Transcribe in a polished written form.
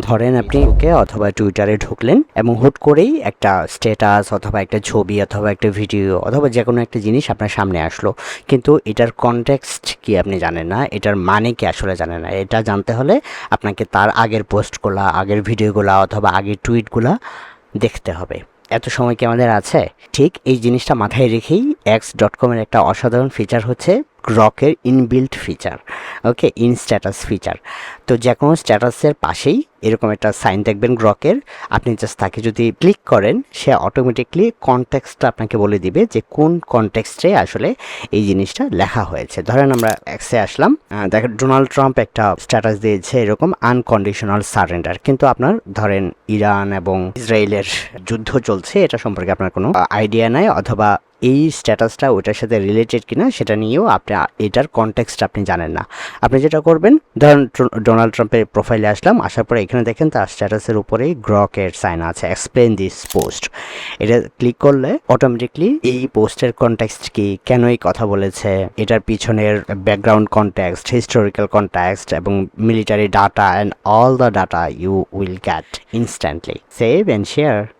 ধরেন আপনি ওকে অথবা টুইটারে ঢুকলেন এবং হুট করেই একটা স্ট্যাটাস অথবা একটা ছবি অথবা একটা ভিডিও অথবা যে কোনো একটা জিনিস আপনার সামনে আসলো, কিন্তু এটার কনটেক্সট কি আপনি জানেন না, এটার মানে কি আসলে জানেন না। এটা জানতে হলে আপনাকে তার আগের পোস্টগুলা, আগের ভিডিওগুলা অথবা আগের টুইটগুলা দেখতে হবে। এত সময় কি আমাদের আছে? ঠিক এই জিনিসটা মাথায় রেখেই x.com-এর একটা অসাধারণ ফিচার হচ্ছে গ্রকের inbuilt feature. Okay, in status feature. তো যে কোনো স্ট্যাটাসের পাশেই এরকম একটা সাইন দেখবেন গ্রকের। আপনি জাস্ট তাকে যদি ক্লিক করেন, সে অটোমেটিকলি কনটেক্সটটা আপনাকে বলে দিবে যে কোন কনটেক্সটে আসলে এই জিনিসটা লেখা হয়েছে। ধরেন আমরা এক্সে আসলাম, দেখেন ডোনাল্ড ট্রাম্প একটা স্ট্যাটাস দিয়েছে এরকম আনকন্ডিশনাল সারেন্ডার, কিন্তু আপনার ধরেন ইরান এবং ইসরায়েলের যুদ্ধ চলছে, এটা সম্পর্কে আপনার কোনো আইডিয়া নাই, অথবা এই স্ট্যাটাসটা ওটার সাথে রিলেটেড কিনা সেটা নিয়েও আপনি এটার কনটেক্সট আপনি জানেন না। আপনি যেটা করবেন, ধরুন ডোনাল্ড ট্রাম্পের প্রোফাইলে আসলাম, আসার পরে এখানে দেখেন তার স্ট্যাটাসের উপরেই গ্রকের সাইন আছে, এক্সপ্লেন দিস পোস্ট। এটা ক্লিক করলে অটোমেটিকলি এই পোস্টের কনটেক্সট কি, কেন এই কথা বলেছে, এটার পিছনের ব্যাকগ্রাউন্ড কনটেক্সট, হিস্টোরিক্যাল কনটেক্সট এবং military data and all the data you will get instantly. Save and share.